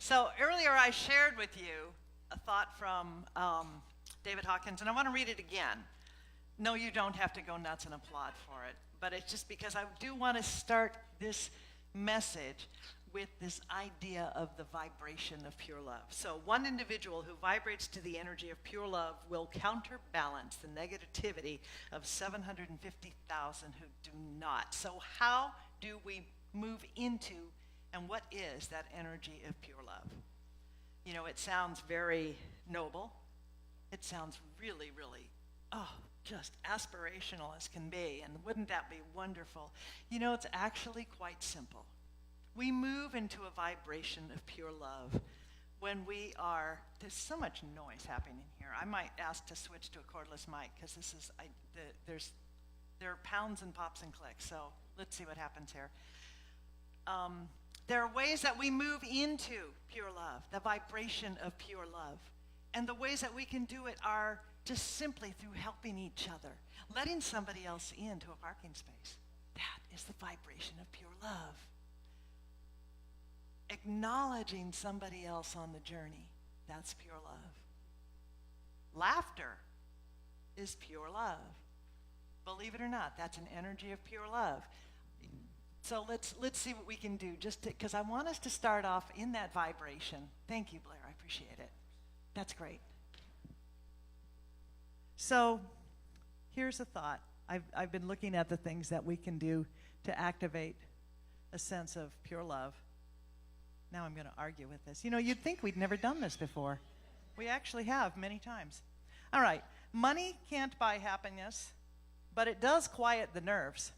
So earlier I shared with you a thought from David Hawkins, and I want to read it again. No, you don't have to go nuts and applaud for it, but it's just because I do want to start this message with this idea of the vibration of pure love. So one individual who vibrates to the energy of pure love will counterbalance the negativity of 750,000 who do not. So how do we move into and what is that energy of pure love? You know, it sounds very noble. It sounds really, really, just aspirational as can be. And wouldn't that be wonderful? You know, it's actually quite simple. We move into a vibration of pure love when we are, there's so much noise happening here. I might ask to switch to a cordless mic because this is, there are pounds and pops and clicks. So let's see what happens here. There are ways that we move into pure love, the vibration of pure love. And the ways that we can do it are just simply through helping each other, letting somebody else into a parking space. That is the vibration of pure love. Acknowledging somebody else on the journey, that's pure love. Laughter is pure love. Believe it or not, that's an energy of pure love. So let's see what we can do, just because I want us to start off in that vibration. Thank you, Blair. I appreciate it. That's great. So here's a thought. I've been looking at the things that we can do to activate a sense of pure love. Now I'm going to argue with this. You know, you'd think we'd never done this before. We actually have many times. All right. Money can't buy happiness, but it does quiet the nerves.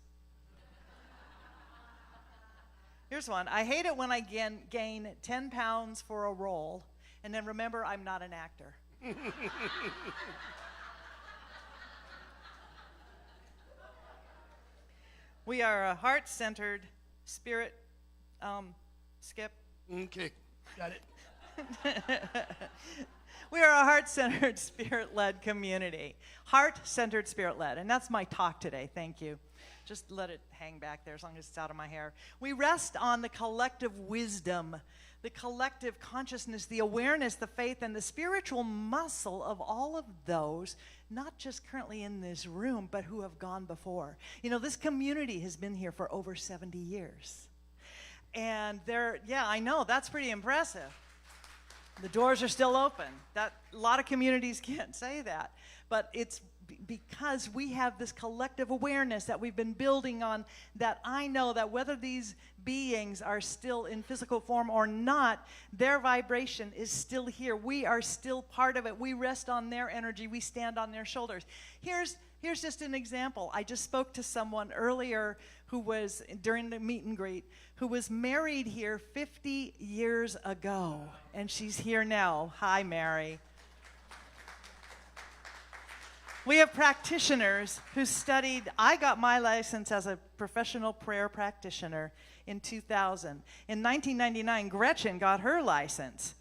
Here's one. I hate it when I gain 10 pounds for a role, and then remember I'm not an actor. We are a heart-centered, spirit, Skip. Okay, got it. We are a heart-centered, spirit-led community. Heart-centered, spirit-led. And that's my talk today. Thank you. Just let it hang back there as long as it's out of my hair. We rest on the collective wisdom, the collective consciousness, the awareness, the faith, and the spiritual muscle of all of those, not just currently in this room, but who have gone before. You know, this community has been here for over 70 years. And I know, that's pretty impressive. The doors are still open. A lot of communities can't say that. But it's because we have this collective awareness that we've been building on, that I know that whether these beings are still in physical form or not, their vibration is still here. We are still part of it. We rest on their energy. We stand on their shoulders. Here's just an example. I just spoke to someone earlier who was, during the meet and greet, who was married here 50 years ago. And she's here now. Hi, Mary. We have practitioners who studied. I got my license as a professional prayer practitioner in 2000. In 1999, Gretchen got her license.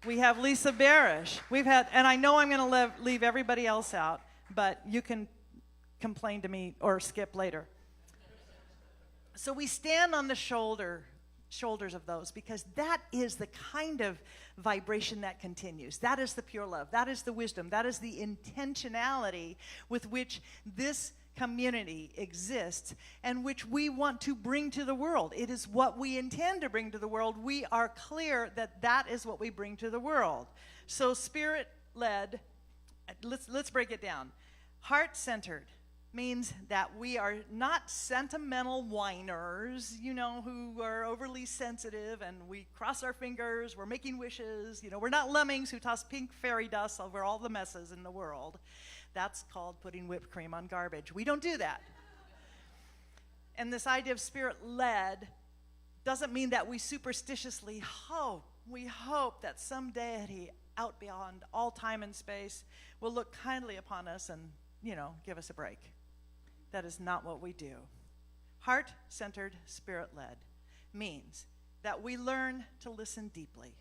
We have Lisa Barish. And I know I'm going to leave everybody else out, but you can complain to me or skip later. So we stand on the shoulders of those, because that is the kind of vibration that continues. That is the pure love. That is the wisdom. That is the intentionality with which this community exists and which we want to bring to the world. It is what we intend to bring to the world. We are clear that that is what we bring to the world. So spirit-led, let's break it down. Heart-centered means that we are not sentimental whiners, who are overly sensitive and we cross our fingers, we're making wishes. We're not lemmings who toss pink fairy dust over all the messes in the world. That's called putting whipped cream on garbage. We don't do that. And this idea of spirit-led doesn't mean that we superstitiously hope. We hope that some deity out beyond all time and space will look kindly upon us and, give us a break. That is not what we do. Heart-centered, spirit-led means that we learn to listen deeply.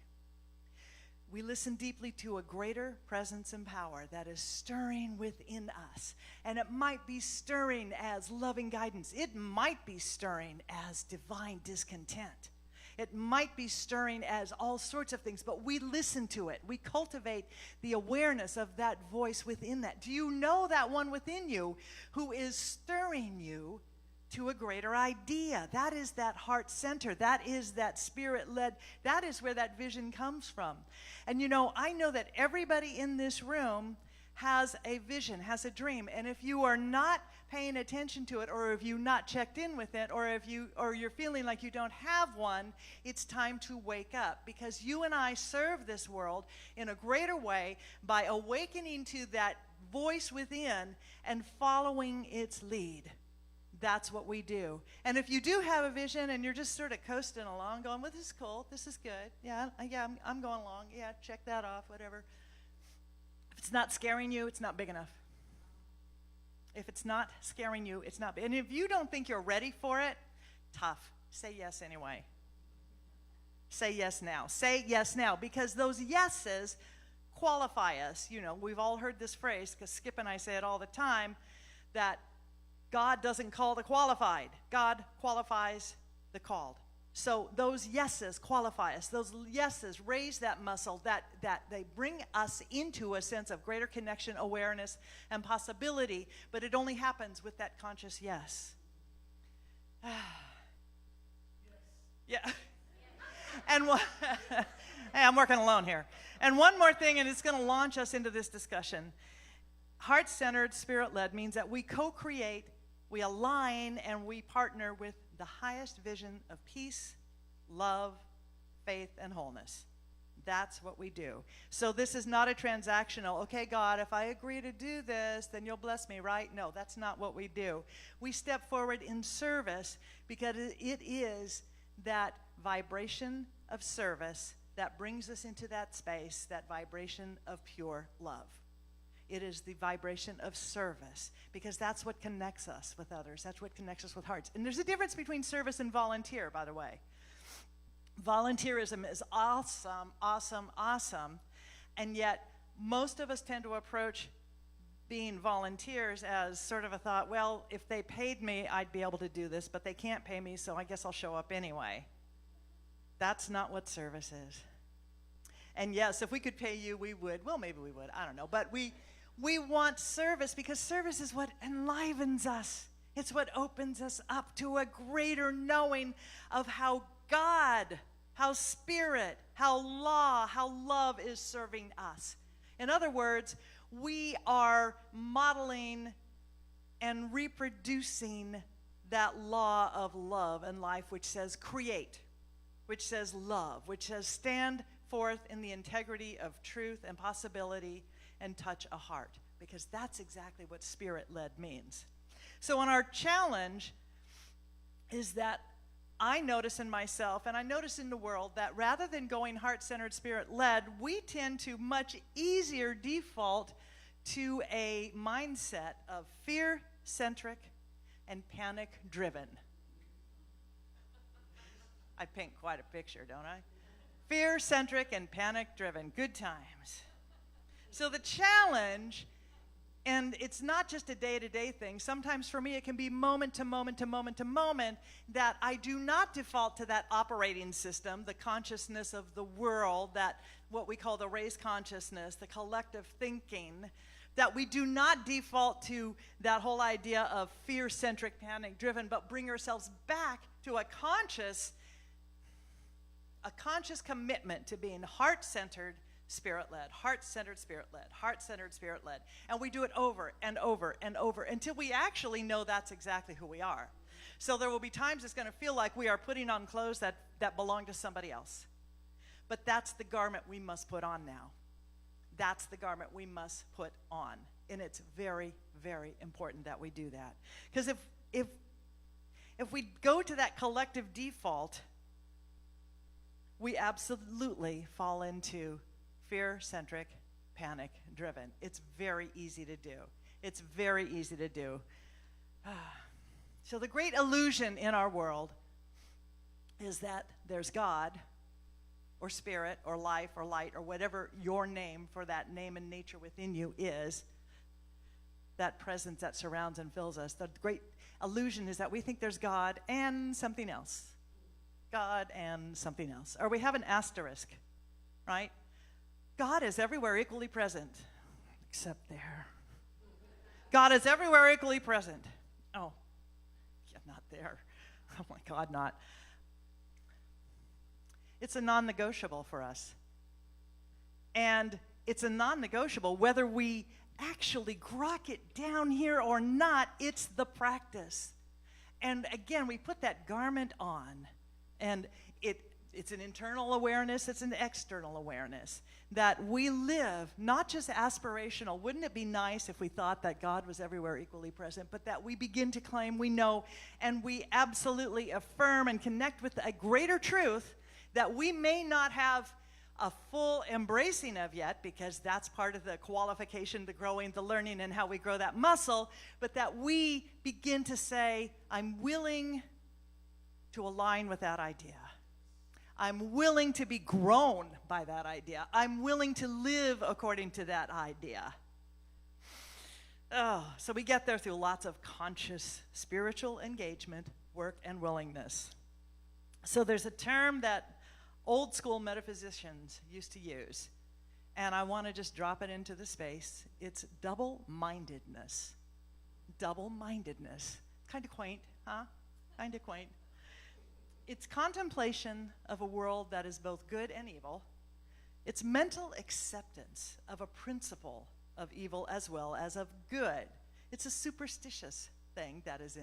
We listen deeply to a greater presence and power that is stirring within us. And it might be stirring as loving guidance. It might be stirring as divine discontent. It might be stirring as all sorts of things, but we listen to it. We cultivate the awareness of that voice within that. Do you know that one within you who is stirring you to a greater idea? That is that heart center. That is that spirit-led. That is where that vision comes from. And you know, I know that everybody in this room has a vision, has a dream. And if you are not paying attention to it, or if you're not checked in with it, or you're feeling like you don't have one, it's time to wake up, because you and I serve this world in a greater way by awakening to that voice within and following its lead. That's what we do. And if you do have a vision and you're just sort of coasting along, going, well, this is cool, this is good, yeah, I'm going along, yeah, check that off, whatever. If it's not scaring you, it's not big enough. If it's not scaring you, it's not big. And if you don't think you're ready for it, tough. Say yes anyway. Say yes now. Say yes now, because those yeses qualify us. You know, we've all heard this phrase, because Skip and I say it all the time, that God doesn't call the qualified. God qualifies the called. So those yeses qualify us. Those yeses raise that muscle, that they bring us into a sense of greater connection, awareness, and possibility. But it only happens with that conscious yes. Yeah. And hey, I'm working alone here. And one more thing, and it's going to launch us into this discussion. Heart-centered, spirit-led means that we co-create, we align, and we partner with the highest vision of peace, love, faith, and wholeness. That's what we do. So this is not a transactional, okay, God, if I agree to do this, then you'll bless me, right? No, that's not what we do. We step forward in service, because it is that vibration of service that brings us into that space, that vibration of pure love. It is the vibration of service, because that's what connects us with others. That's what connects us with hearts. And there's a difference between service and volunteer, by the way. Volunteerism is awesome, awesome, awesome. And yet, most of us tend to approach being volunteers as sort of a thought, well, if they paid me, I'd be able to do this, but they can't pay me, so I guess I'll show up anyway. That's not what service is. And yes, if we could pay you, we would. Well, maybe we would. I don't know. But we want service, because service is what enlivens us. It's what opens us up to a greater knowing of how God, how spirit, how law, how love is serving us. In other words, we are modeling and reproducing that law of love and life, which says create, which says love, which says stand forth in the integrity of truth and possibility and touch a heart, because that's exactly what spirit-led means. So on our challenge is that I notice in myself, and I notice in the world, that rather than going heart-centered, spirit-led, we tend to much easier default to a mindset of fear-centric and panic-driven. I paint quite a picture, don't I? Fear-centric and panic-driven. Good times. So the challenge, and it's not just a day-to-day thing. Sometimes for me it can be moment to moment to moment to moment, that I do not default to that operating system, the consciousness of the world, that what we call the race consciousness, the collective thinking, that we do not default to that whole idea of fear-centric, panic-driven, but bring ourselves back to a conscious commitment to being heart-centered, spirit-led, heart-centered, spirit-led, heart-centered, spirit-led. And we do it over and over and over until we actually know that's exactly who we are. So there will be times it's going to feel like we are putting on clothes that belong to somebody else. But that's the garment we must put on now. That's the garment we must put on. And it's very, very important that we do that. Because if we go to that collective default, we absolutely fall into fear-centric, panic-driven. It's very easy to do. It's very easy to do. So the great illusion in our world is that there's God, or spirit, or life, or light, or whatever your name for that name and nature within you is, that presence that surrounds and fills us. The great illusion is that we think there's God and something else. God and something else. Or we have an asterisk, right? God is everywhere equally present, except there. God is everywhere equally present. Oh, yeah, not there. Oh my God, not. It's a non-negotiable for us. And it's a non-negotiable whether we actually grok it down here or not. It's the practice. And again, we put that garment on, and it's an internal awareness, it's an external awareness, that we live not just aspirational. Wouldn't it be nice if we thought that God was everywhere equally present, but that we begin to claim we know, and we absolutely affirm and connect with a greater truth that we may not have a full embracing of yet, because that's part of the qualification, the growing, the learning, and how we grow that muscle, but that we begin to say, I'm willing to align with that idea. I'm willing to be grown by that idea. I'm willing to live according to that idea. Oh, so we get there through lots of conscious spiritual engagement, work, and willingness. So there's a term that old school metaphysicians used to use, and I want to just drop it into the space. It's double-mindedness. Double-mindedness. Kind of quaint, huh? Kind of quaint. It's contemplation of a world that is both good and evil. It's mental acceptance of a principle of evil as well as of good. It's a superstitious thing that is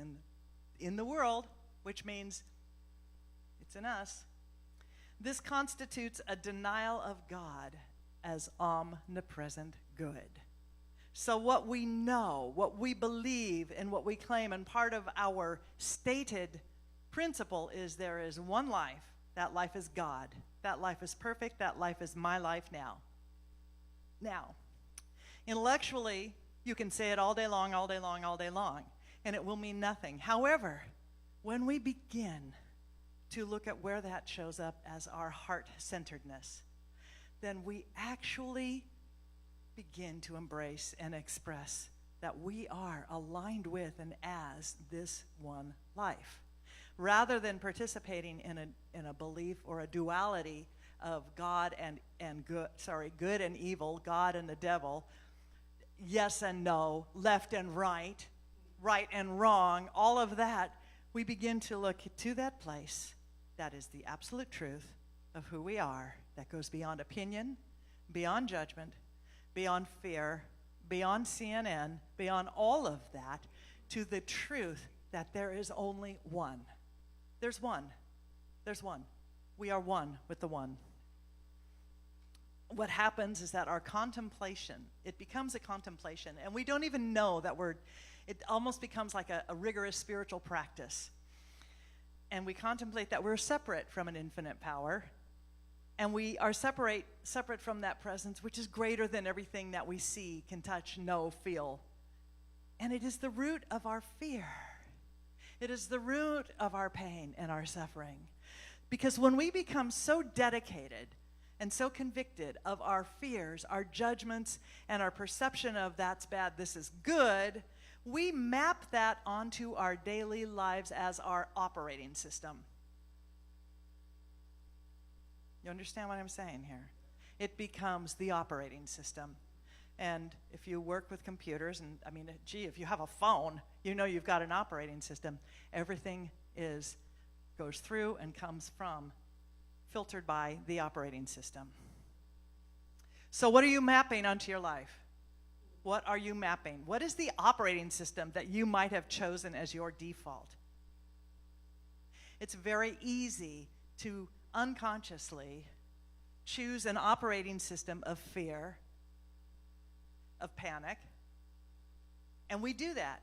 in the world, which means it's in us. This constitutes a denial of God as omnipresent good. So what we know, what we believe, and what we claim, and part of our stated principle is there is one life. That life is God. That life is perfect. That life is my life now. Now, intellectually, you can say it all day long, all day long, all day long, and it will mean nothing. However, when we begin to look at where that shows up as our heart-centeredness, then we actually begin to embrace and express that we are aligned with and as this one life. Rather than participating in a belief or a duality of God and good and evil, God and the devil, yes and no, left and right and wrong, all of that, we begin to look to that place that is the absolute truth of who we are, that goes beyond opinion, beyond judgment, beyond fear, beyond CNN, beyond all of that, to the truth that there is only one. There's one. There's one. We are one with the one. What happens is that our contemplation, it becomes a contemplation, and we don't even know that it almost becomes like a rigorous spiritual practice. And we contemplate that we're separate from an infinite power, and we are separate from that presence, which is greater than everything that we see, can touch, know, feel. And it is the root of our fear. It is the root of our pain and our suffering. Because when we become so dedicated and so convicted of our fears, our judgments, and our perception of that's bad, this is good, we map that onto our daily lives as our operating system. You understand what I'm saying here? It becomes the operating system. And if you work with computers, and I mean, gee, if you have a phone, you know you've got an operating system. Everything goes through and comes from, filtered by the operating system. So what are you mapping onto your life? What are you mapping? What is the operating system that you might have chosen as your default? It's very easy to unconsciously choose an operating system of fear, of panic, and we do that.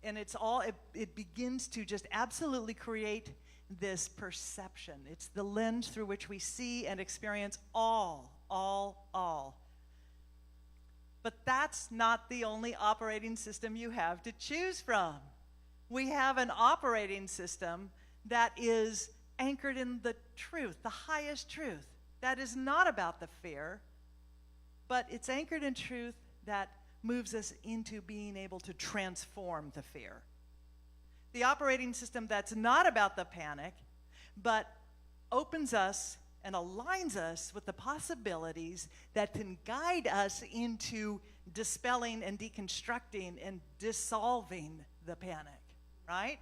And it begins to just absolutely create this perception. It's the lens through which we see and experience all. But that's not the only operating system you have to choose from. We have an operating system that is anchored in the truth, the highest truth. That is not about the fear, but it's anchored in truth that moves us into being able to transform the fear. The operating system that's not about the panic, but opens us and aligns us with the possibilities that can guide us into dispelling and deconstructing and dissolving the panic, right?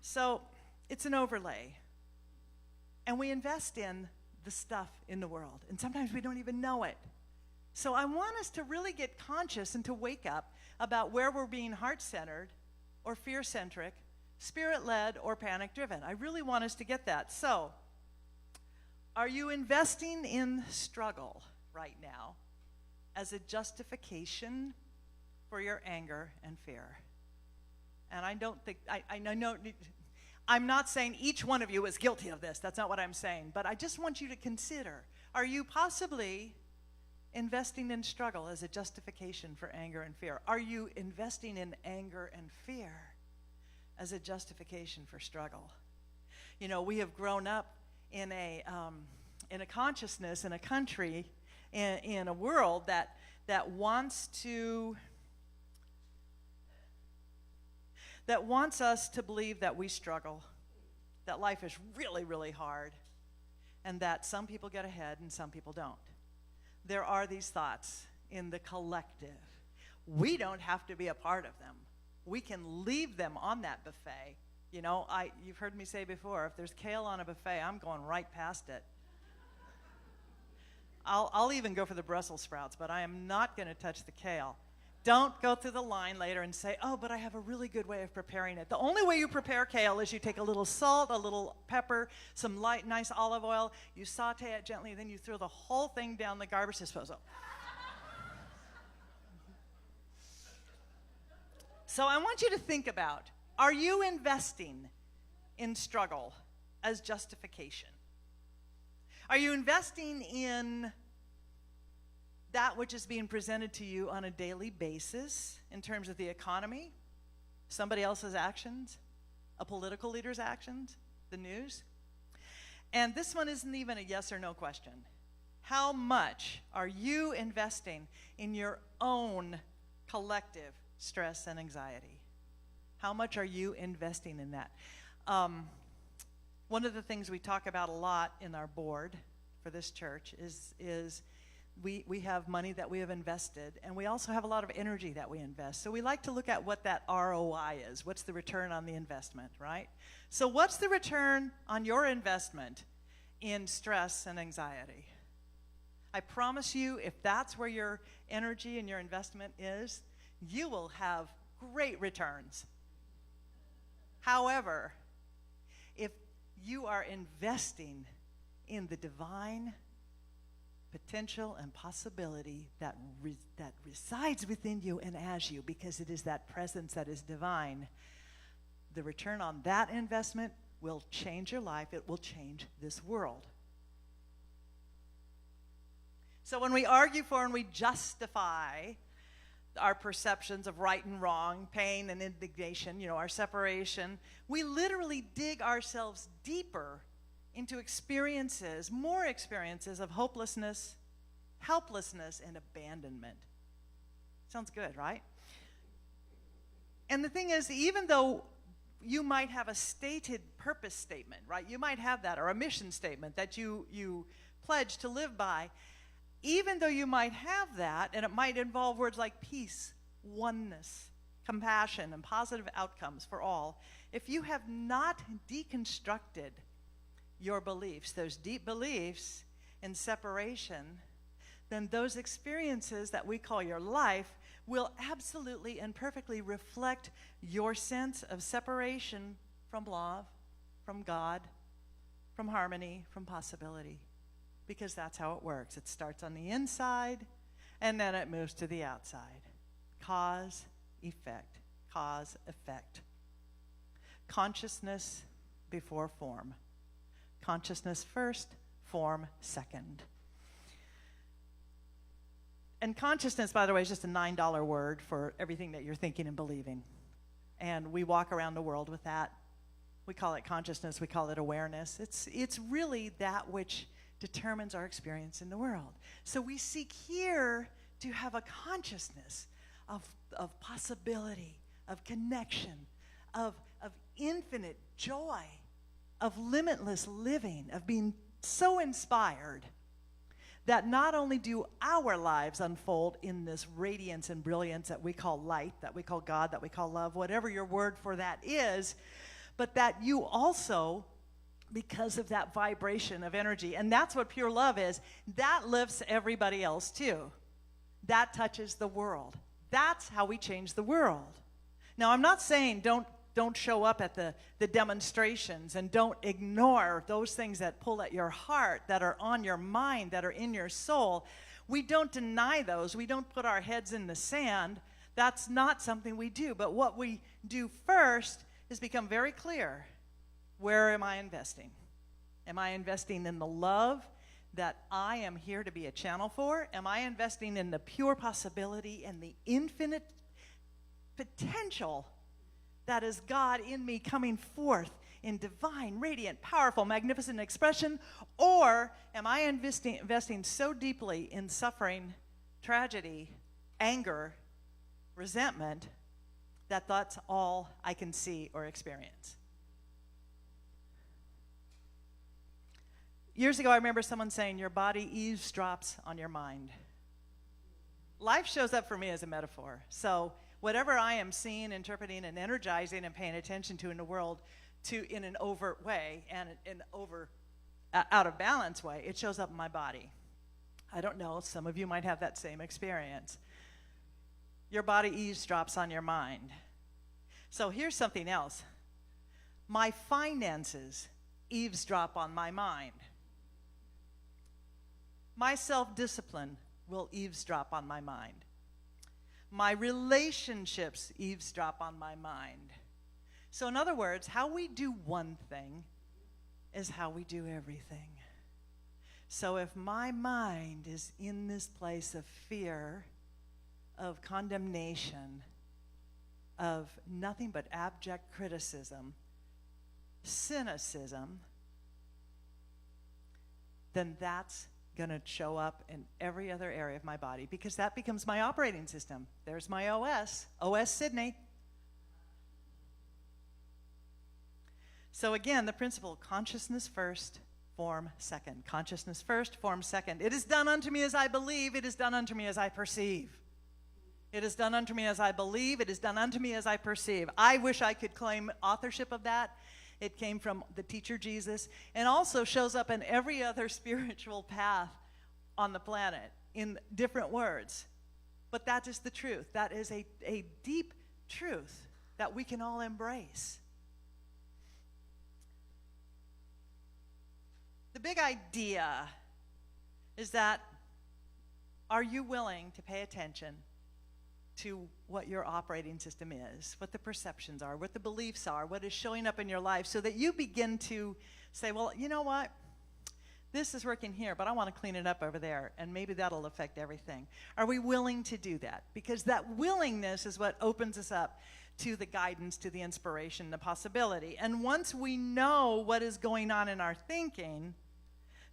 So it's an overlay. And we invest in the stuff in the world. And sometimes we don't even know it. So I want us to really get conscious and to wake up about where we're being heart-centered or fear-centric, spirit-led or panic-driven. I really want us to get that. So, are you investing in struggle right now as a justification for your anger and fear? And I don't think, I know, I'm not saying each one of you is guilty of this. That's not what I'm saying. But I just want you to consider, are you possibly investing in struggle as a justification for anger and fear? Are you investing in anger and fear as a justification for struggle? You know, we have grown up in a consciousness, in a country, in a world that wants us to believe that we struggle, that life is really, really hard, and that some people get ahead and some people don't. There are these thoughts in the collective. We don't have to be a part of them. We can leave them on that buffet. You know, you've heard me say before, if there's kale on a buffet, I'm going right past it. I'll even go for the Brussels sprouts, but I am not going to touch the kale. Don't go through the line later and say, oh, but I have a really good way of preparing it. The only way you prepare kale is you take a little salt, a little pepper, some light, nice olive oil, you saute it gently, then you throw the whole thing down the garbage disposal. So I want you to think about, are you investing in struggle as justification? Are you investing in that which is being presented to you on a daily basis in terms of the economy, somebody else's actions, a political leader's actions, the news? And this one isn't even a yes or no question. How much are you investing in your own collective stress and anxiety? How much are you investing in that? One of the things we talk about a lot in our board for this church is we have money that we have invested, and we also have a lot of energy that we invest. So we like to look at what that ROI is. What's the return on the investment, right? So what's the return on your investment in stress and anxiety? I promise you, if that's where your energy and your investment is, you will have great returns. However, if you are investing in the divine potential and possibility that resides within you and as you, because it is that presence that is divine, the return on that investment will change your life. It will change this world. So when we argue for and we justify our perceptions of right and wrong, pain and indignation, our separation, we literally dig ourselves deeper into experiences, more experiences of hopelessness, helplessness, and abandonment. Sounds good, right? And the thing is, even though you might have a stated purpose statement, right? You might have that, or a mission statement that you pledge to live by. Even though you might have that, and it might involve words like peace, oneness, compassion, and positive outcomes for all, if you have not deconstructed your beliefs, those deep beliefs in separation, then those experiences that we call your life will absolutely and perfectly reflect your sense of separation from love, from God, from harmony, from possibility. Because that's how it works. It starts on the inside, and then it moves to the outside. Cause, effect. Cause, effect. Consciousness before form. Consciousness first, form second. And consciousness, by the way, is just a $9 word for everything that you're thinking and believing. And we walk around the world with that. We call it consciousness. We call it awareness. It's really that which determines our experience in the world. So we seek here to have a consciousness of possibility, of connection, of infinite joy, of limitless living, of being so inspired that not only do our lives unfold in this radiance and brilliance that we call light, that we call God, that we call love, whatever your word for that is, but that you also, because of that vibration of energy, and that's what pure love is, that lifts everybody else too. That touches the world. That's how we change the world. Now, I'm not saying don't show up at the demonstrations, and don't ignore those things that pull at your heart, that are on your mind, that are in your soul. We don't deny those. We don't put our heads in the sand. That's not something we do. But what we do first is become very clear. Where am I investing? Am I investing in the love that I am here to be a channel for? Am I investing in the pure possibility and the infinite potential that is God in me coming forth in divine, radiant, powerful, magnificent expression? Or am I investing so deeply in suffering, tragedy, anger, resentment, that that's all I can see or experience? Years ago, I remember someone saying, your body eavesdrops on your mind. Life shows up for me as a metaphor. So whatever I am seeing, interpreting, and energizing and paying attention to in the world in an overt way and out of balance way, it shows up in my body. I don't know, some of you might have that same experience. Your body eavesdrops on your mind. So here's something else. My finances eavesdrop on my mind. My self-discipline will eavesdrop on my mind. My relationships eavesdrop on my mind. So in other words, how we do one thing is how we do everything. So if my mind is in this place of fear, of condemnation, of nothing but abject criticism, cynicism, then that's going to show up in every other area of my body, because that becomes my operating system. There's my OS Syndey. So again, the principle, consciousness first, form second. Consciousness first, form second. It is done unto me as I believe. It is done unto me as I perceive. It is done unto me as I believe. It is done unto me as I perceive. I wish I could claim authorship of that. It came from the teacher Jesus, and also shows up in every other spiritual path on the planet in different words. But that is the truth. That is a deep truth that we can all embrace. The big idea is that, are you willing to pay attention to what your operating system is, what the perceptions are, what the beliefs are, what is showing up in your life, so that you begin to say, well, you know what? This is working here, but I want to clean it up over there, and maybe that'll affect everything. Are we willing to do that? Because that willingness is what opens us up to the guidance, to the inspiration, the possibility. And once we know what is going on in our thinking,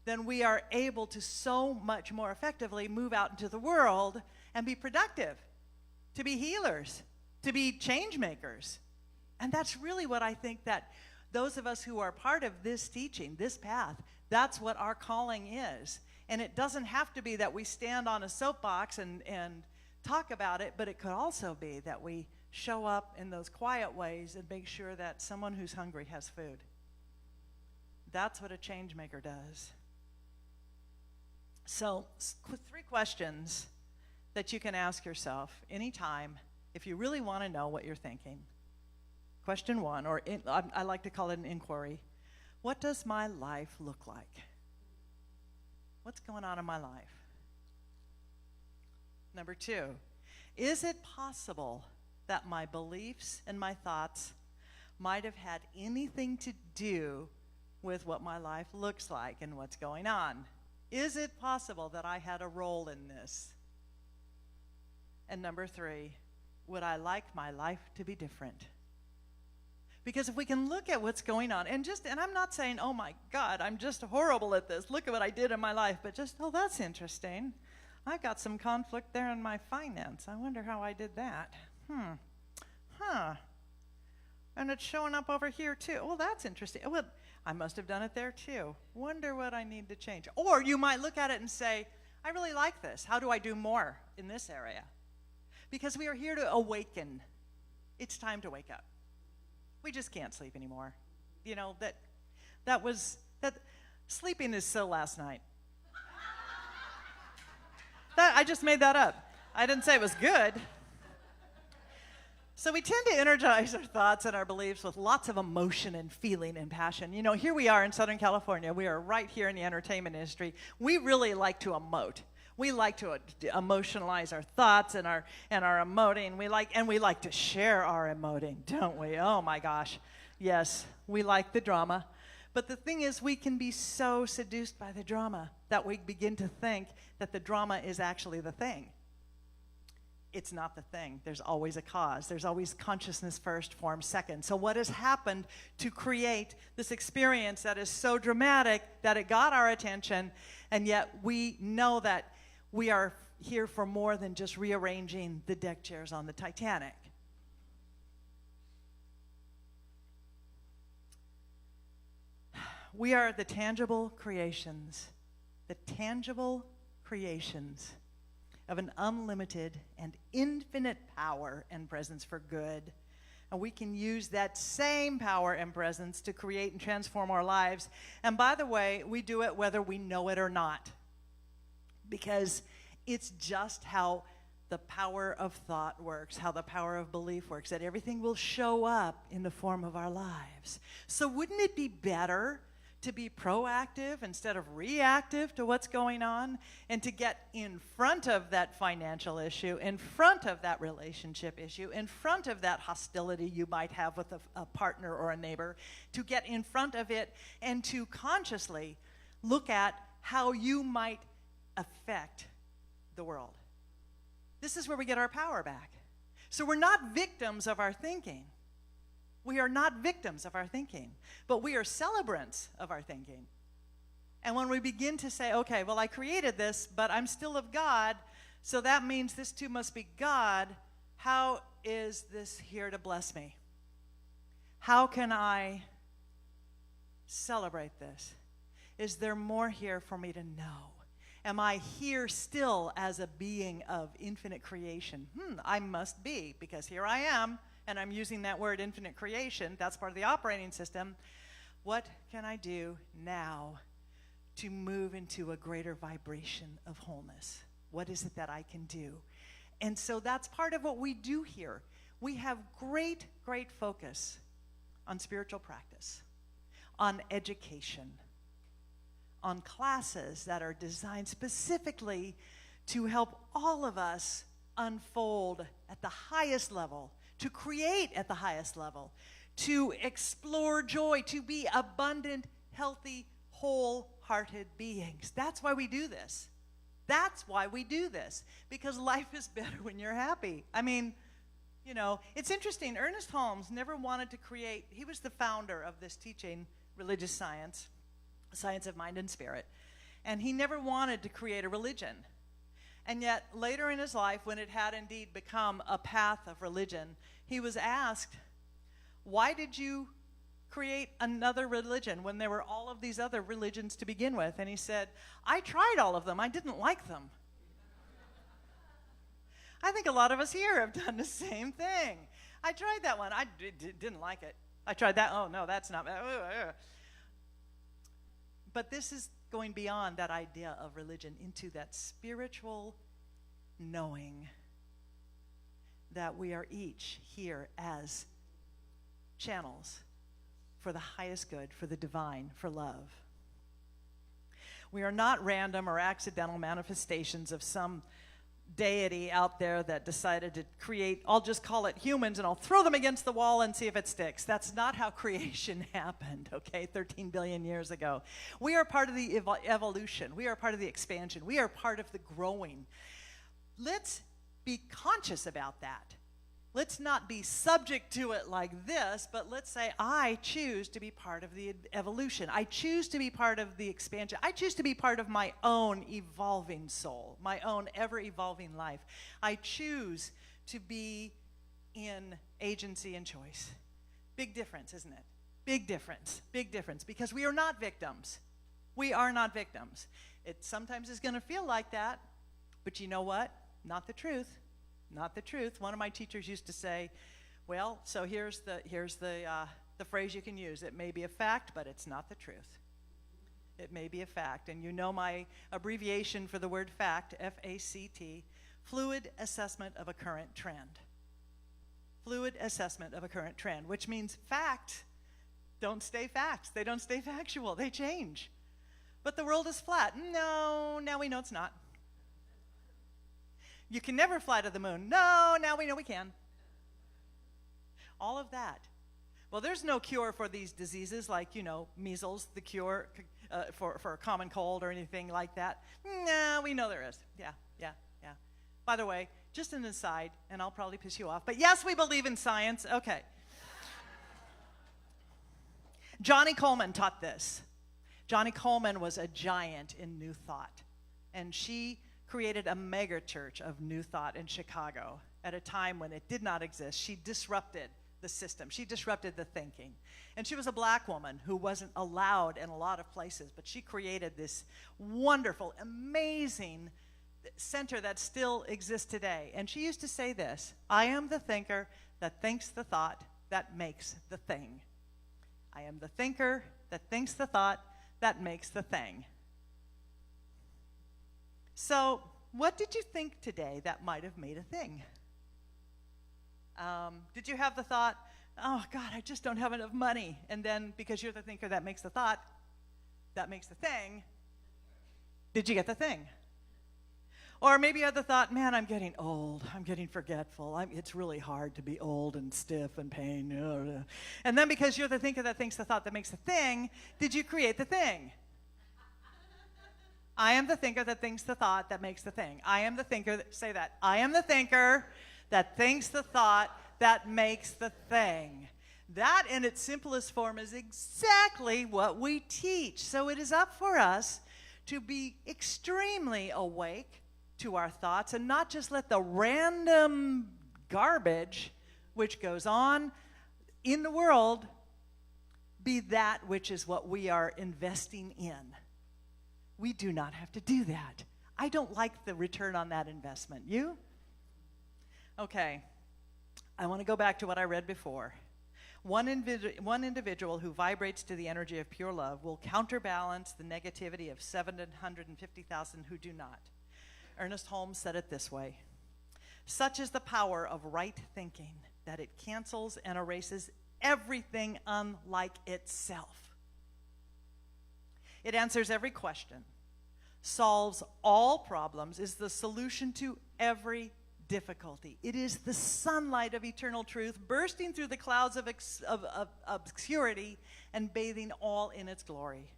then we are able to so much more effectively move out into the world and be productive, to be healers, to be change makers. And that's really what I think that those of us who are part of this teaching, this path, that's what our calling is. And it doesn't have to be that we stand on a soapbox and talk about it, but it could also be that we show up in those quiet ways and make sure that someone who's hungry has food. That's what a change maker does. So, 3 questions that you can ask yourself anytime if you really want to know what you're thinking. Question 1, I like to call it an inquiry. What does my life look like? What's going on in my life? Number 2, is it possible that my beliefs and my thoughts might have had anything to do with what my life looks like and what's going on? Is it possible that I had a role in this? And number 3, would I like my life to be different? Because if we can look at what's going on, and I'm not saying, oh my God, I'm just horrible at this, look at what I did in my life, but just, oh, that's interesting. I've got some conflict there in my finance. I wonder how I did that. And it's showing up over here too. Well, that's interesting. Well, I must have done it there too. Wonder what I need to change. Or you might look at it and say, I really like this. How do I do more in this area? Because we are here to awaken. It's time to wake up. We just can't sleep anymore. You know, that sleeping is so last night. I just made that up. I didn't say it was good. So we tend to energize our thoughts and our beliefs with lots of emotion and feeling and passion. You know, here we are in Southern California. We are right here in the entertainment industry. We really like to emote. We like to emotionalize our thoughts and our emoting. We like to share our emoting, don't we? Oh my gosh. Yes, we like the drama. But the thing is, we can be so seduced by the drama that we begin to think that the drama is actually the thing. It's not the thing. There's always a cause. There's always consciousness first, form second. So what has happened to create this experience that is so dramatic that it got our attention, and yet we know that we are here for more than just rearranging the deck chairs on the Titanic. We are the tangible creations of an unlimited and infinite power and presence for good. And we can use that same power and presence to create and transform our lives. And by the way, we do it whether we know it or not. Because it's just how the power of thought works, how the power of belief works, that everything will show up in the form of our lives. So wouldn't it be better to be proactive instead of reactive to what's going on, and to get in front of that financial issue, in front of that relationship issue, in front of that hostility you might have with a partner or a neighbor, to get in front of it and to consciously look at how you might affect the world. This is where we get our power back. So we're not victims of our thinking. We are not victims of our thinking, but we are celebrants of our thinking. And when we begin to say, okay, well, I created this, but I'm still of God, so that means this too must be God. How is this here to bless me? How can I celebrate this? Is there more here for me to know? Am I here still as a being of infinite creation? I must be, because here I am. And I'm using that word infinite creation. That's part of the operating system. What can I do now to move into a greater vibration of wholeness? What is it that I can do? And so that's part of what we do here. We have great, great focus on spiritual practice, on education, on classes that are designed specifically to help all of us unfold at the highest level, to create at the highest level, to explore joy, to be abundant, healthy, wholehearted beings. That's why we do this. That's why we do this, because life is better when you're happy. I mean, you know, it's interesting. Ernest Holmes never wanted to create, he was the founder of this teaching, religious science, science of mind and spirit, and he never wanted to create a religion. And yet, later in his life, when it had indeed become a path of religion, he was asked, why did you create another religion when there were all of these other religions to begin with? And he said, I tried all of them. I didn't like them. I think a lot of us here have done the same thing. I tried that one. I didn't like it. I tried that. Oh, no, that's not. But this is going beyond that idea of religion into that spiritual knowing that we are each here as channels for the highest good, for the divine, for love. We are not random or accidental manifestations of some deity out there that decided to create, I'll just call it humans, and I'll throw them against the wall and see if it sticks. That's not how creation happened, okay, 13 billion years ago. We are part of the evolution. We are part of the expansion. We are part of the growing. Let's be conscious about that. Let's not be subject to it like this, but let's say, I choose to be part of the evolution. I choose to be part of the expansion. I choose to be part of my own evolving soul, my own ever-evolving life. I choose to be in agency and choice. Big difference, isn't it? Big difference, because we are not victims. We are not victims. It sometimes is going to feel like that, but you know what? Not the truth. Not the truth. One of my teachers used to say, well, so here's the phrase you can use. It may be a fact, but it's not the truth. It may be a fact. And you know my abbreviation for the word fact, F-A-C-T, fluid assessment of a current trend. Fluid assessment of a current trend, which means facts don't stay facts. They don't stay factual. They change. But the world is flat. No, now we know it's not. You can never fly to the moon. No, now we know we can. All of that. Well, there's no cure for these diseases like, measles, the cure for a common cold or anything like that. No, we know there is. Yeah. By the way, just an aside, and I'll probably piss you off, but yes, we believe in science. Okay. Johnny Coleman taught this. Johnny Coleman was a giant in New Thought, and she created a mega church of New Thought in Chicago at a time when it did not exist. She disrupted the system. She disrupted the thinking. And she was a black woman who wasn't allowed in a lot of places, but she created this wonderful, amazing center that still exists today. And she used to say this, I am the thinker that thinks the thought that makes the thing. I am the thinker that thinks the thought that makes the thing. So, what did you think today that might have made a thing? Did you have the thought, oh God, I just don't have enough money? And then, because you're the thinker that makes the thought that makes the thing, did you get the thing? Or maybe you had the thought, man, I'm getting old. I'm getting forgetful. It's really hard to be old and stiff and pain. And then because you're the thinker that thinks the thought that makes the thing, did you create the thing? I am the thinker that thinks the thought that makes the thing. I am the thinker say that. I am the thinker that thinks the thought that makes the thing. That in its simplest form is exactly what we teach. So it is up for us to be extremely awake to our thoughts and not just let the random garbage which goes on in the world be that which is what we are investing in. We do not have to do that. I don't like the return on that investment. You? Okay. I want to go back to what I read before. One individual who vibrates to the energy of pure love will counterbalance the negativity of 750,000 who do not. Ernest Holmes said it this way, such is the power of right thinking that it cancels and erases everything unlike itself. It answers every question, solves all problems, is the solution to every difficulty. It is the sunlight of eternal truth bursting through the clouds of obscurity and bathing all in its glory.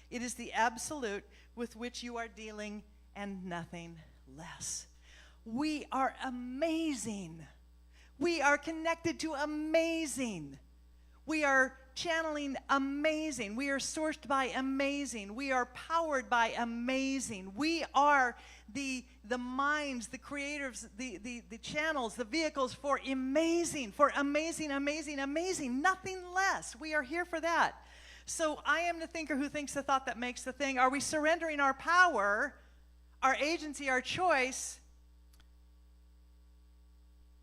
It is the absolute with which you are dealing and nothing less. We are amazing. We are connected to amazing. We are channeling amazing. We are sourced by amazing. We are powered by amazing. We are the minds, the creators, the channels, the vehicles for amazing, amazing. Nothing less. We are here for that. So I am the thinker who thinks the thought that makes the thing. Are we surrendering our power, our agency, our choice,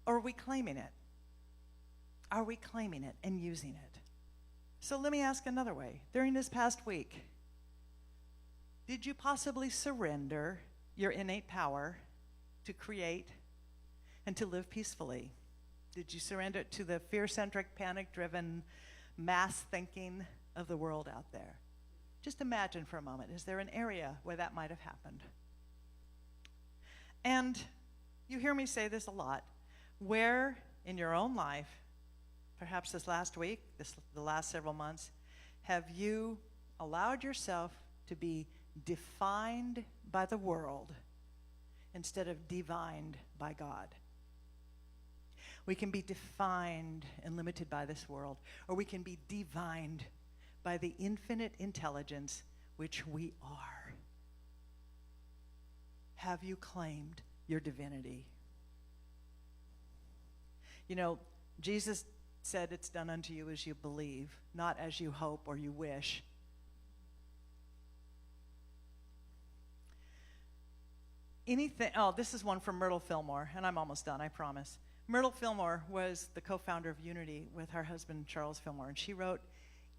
or are we claiming it? Are we claiming it and using it? So let me ask another way. During this past week, did you possibly surrender your innate power to create and to live peacefully? Did you surrender it to the fear-centric, panic-driven mass thinking of the world out there? Just imagine for a moment, is there an area where that might have happened? And you hear me say this a lot. Where in your own life, perhaps this last week, the last several months, have you allowed yourself to be defined by the world instead of divined by God? We can be defined and limited by this world, or we can be divined by the infinite intelligence which we are. Have you claimed your divinity? You know, Jesus said, it's done unto you as you believe, not as you hope or you wish. This is one from Myrtle Fillmore, and I'm almost done, I promise. Myrtle Fillmore was the co-founder of Unity with her husband, Charles Fillmore, and she wrote,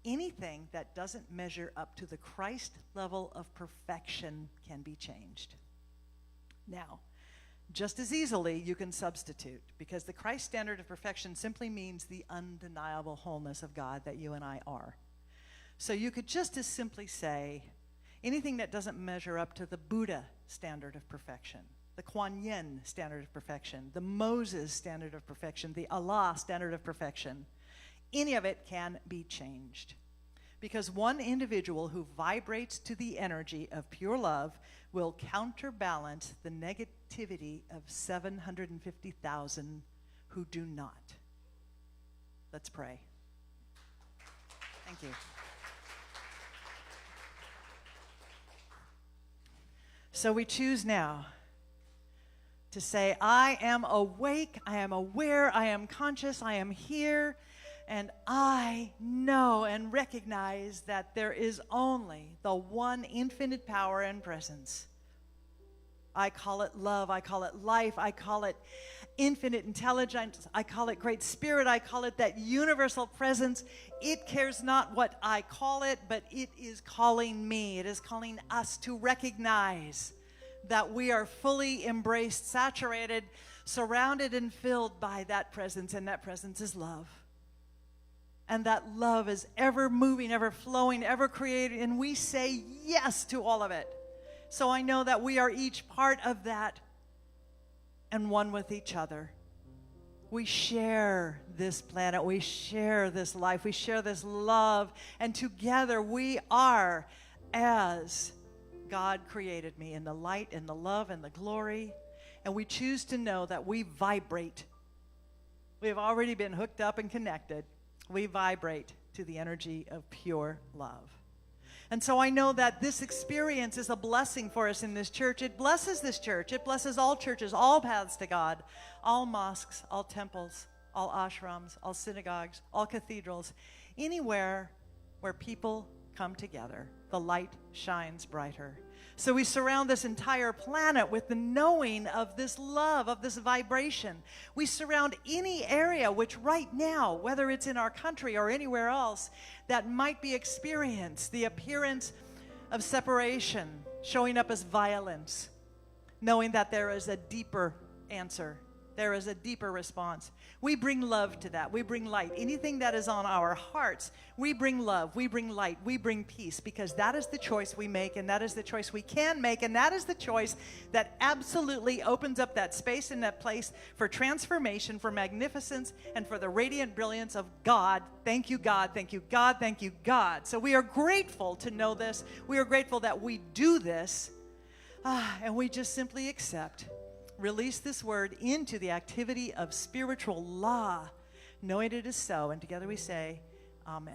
anything that doesn't measure up to the Christ level of perfection can be changed. Now, just as easily you can substitute, because the Christ standard of perfection simply means the undeniable wholeness of God that you and I are. So you could just as simply say, anything that doesn't measure up to the Buddha standard of perfection, the Kuan Yin standard of perfection, the Moses standard of perfection, the Allah standard of perfection, any of it can be changed. Because one individual who vibrates to the energy of pure love will counterbalance the negativity of 750,000 who do not. Let's pray. Thank you. So we choose now to say, I am awake, I am aware, I am conscious, I am here, and I know and recognize that there is only the one infinite power and presence. I call it love, I call it life, I call it infinite intelligence, I call it great spirit, I call it that universal presence. It cares not what I call it, but it is calling me. It is calling us to recognize that we are fully embraced, saturated, surrounded, and filled by that presence, and that presence is love. And that love is ever moving, ever flowing, ever creating, and we say yes to all of it. So I know that we are each part of that and one with each other. We share this planet, we share this life, we share this love, and together we are as God created me, in the light and the love and the glory. And we choose to know that we vibrate. We have already been hooked up and connected. We vibrate to the energy of pure love. And so I know that this experience is a blessing for us in this church. It blesses this church. It blesses all churches, all paths to God, all mosques, all temples, all ashrams, all synagogues, all cathedrals. Anywhere where people come together, the light shines brighter. So we surround this entire planet with the knowing of this love, of this vibration. We surround any area which right now, whether it's in our country or anywhere else, that might be experienced, the appearance of separation, showing up as violence, knowing that there is a deeper answer. There is a deeper response. We bring love to that. We bring light. Anything that is on our hearts, we bring love, we bring light, we bring peace, because that is the choice we make, and that is the choice we can make, and that is the choice that absolutely opens up that space and that place for transformation, for magnificence, and for the radiant brilliance of God. Thank you, God. Thank you, God. Thank you, God. So we are grateful to know this. We are grateful that we do this, and we just simply accept. Release this word into the activity of spiritual law, knowing it is so. And together we say, Amen.